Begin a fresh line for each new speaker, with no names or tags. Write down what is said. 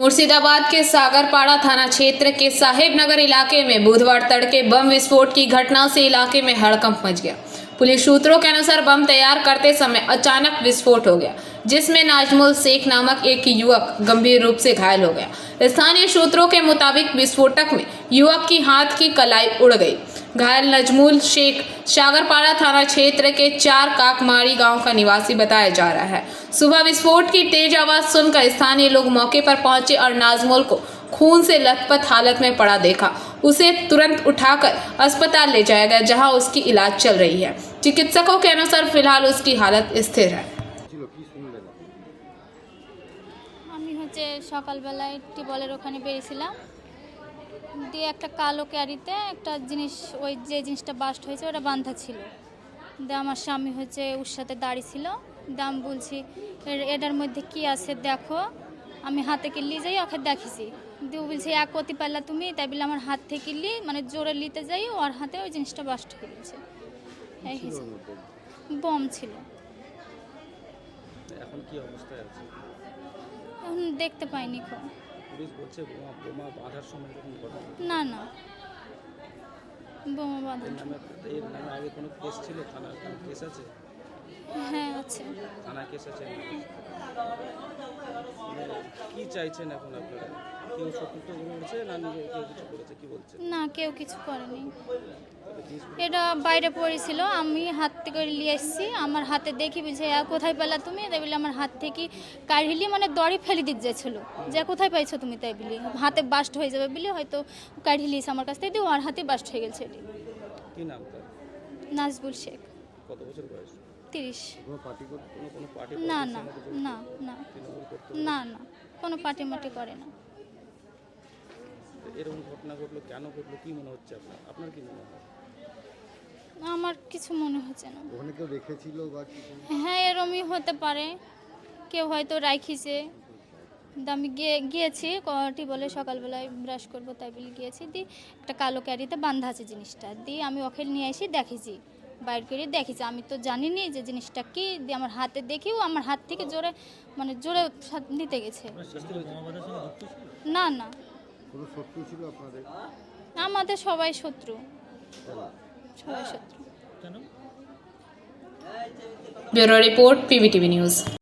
मुर्शिदाबाद के सागरपाड़ा थाना क्षेत्र के साहिब नगर इलाके में बुधवार तड़के बम विस्फोट की घटना से इलाके में हड़कंप मच गया। पुलिस सूत्रों के अनुसार बम तैयार करते समय अचानक विस्फोट हो गया, जिसमें नाजमुल शेख नामक एक युवक गंभीर रूप से घायल हो गया। स्थानीय सूत्रों के मुताबिक विस्फोटक में युवक की हाथ की कलाई उड़ गई। घायल नजमुल शेख सागरपाड़ा थाना क्षेत्र के 4 काकमारी गांव का निवासी बताया जा रहा है। सुबह विस्फोट की तेज आवाज सुनकर स्थानीय लोग मौके पर पहुंचे और नाजमुल को खून से लथपथ हालत में पड़ा देखा। उसे तुरंत उठाकर अस्पताल ले जाया गया, जहां उसकी इलाज चल रही है। चिकित्सकों के अनुसार फिलहाल उसकी हालत स्थिर है।
আমি সকালবেলায় টিউবওয়েলের ওখানে বেরিয়েছিলাম, দিয়ে একটা কালো ক্যারিতে একটা জিনিস, ওই যে জিনিসটা বাস্ট হয়েছে ওটা বাঁধা ছিল। দিয়ে আমার স্বামী ওর সাথে দাঁড়িয়ে ছিল। দিয়ে আমি বলছি এটার মধ্যে কি আছে দেখো। আমি হাতে কিনলি যাই ওকে দেখেছি। দিয়ে ও বলছে এক কতি পারলা তুমি, তাই বলে আমার হাত থেকে কিনলি, মানে জোরে নিতে যাই ওর হাতে ওই জিনিসটা বাস্ট হয়ে গেছে। এই বম ছিল।
এখন কি অবস্থায় আছে?
এখন দেখতে পাইনি।
পুলিশ বলছে বোমা বাঁধার সময় এরকম ঘটনা।
না না, বোমা বাঁধা।
এর নামে আগে কোনো কেস ছিল? থানায় কোনো কেস আছে?
হ্যাঁ আছে।
থানায় কেস আছে? কি চাইছেন এখন আপনারা? কেউ শত্রুতা করেছে না নিজে কেউ কিছু করেছে? কি বলছে?
না, কেউ কিছু করেনি। এটা বাইরে পড়েছিল, আমি হাত থেকে নিয়ে এসেছি। আমার হাতে দেখি বলছে কোথায় পেলা তুমি, তাই বলে আমার হাত থেকে কাঢ়িলি, মানে দড়ি ফেলে দিতে যাচ্ছিল যে কোথায় পাইছো তুমি, তাই বলি হাতে বাস্ট হয়ে যাবে বলে হয়তো কাঢ়ি লিয়েছে আমার কাছ থেকে, দিয়ে ওর হাতে বাস্ট হয়ে গেছে।
কি নাম তার?
নাজবুল শেখ।
কত বছর বয়স?
30।
কোনো পার্টি কোনো পার্টি?
না না না না না না, কোনো পার্টি মাটি করে না।
এরকম ঘটনা ঘটলো কেন ঘটলো, কি মনে হচ্ছে আপনার? আপনার কি মনে হয়?
আমার কিছু মনে হচ্ছে না।
ওখানে কেউ রেখেছিল বা কিছু?
হ্যাঁ, এরমই হতে পারে, কেউ হয়তো রাখিছে। আমি গিয়েছি বলে সকালবেলায় ব্রাশ করবো তাই বলে গিয়েছি। দিয়ে একটা কালো ক্যারিতে বাঁধা আছে জিনিসটা, দিয়ে আমি ওকে নিয়ে এসে দেখেছি, বাইর করে দেখেছি। আমি তো জানিনি যে জিনিসটা কি। দিয়ে আমার হাতে দেখিও আমার হাত থেকে জোরে, মানে জোরে নিতে গেছে। না না,
কোনো শত্রু ছিল আপনাদের?
আমাদের সবাই শত্রু, সবাই শত্রু।
Bureau report, PVTV news.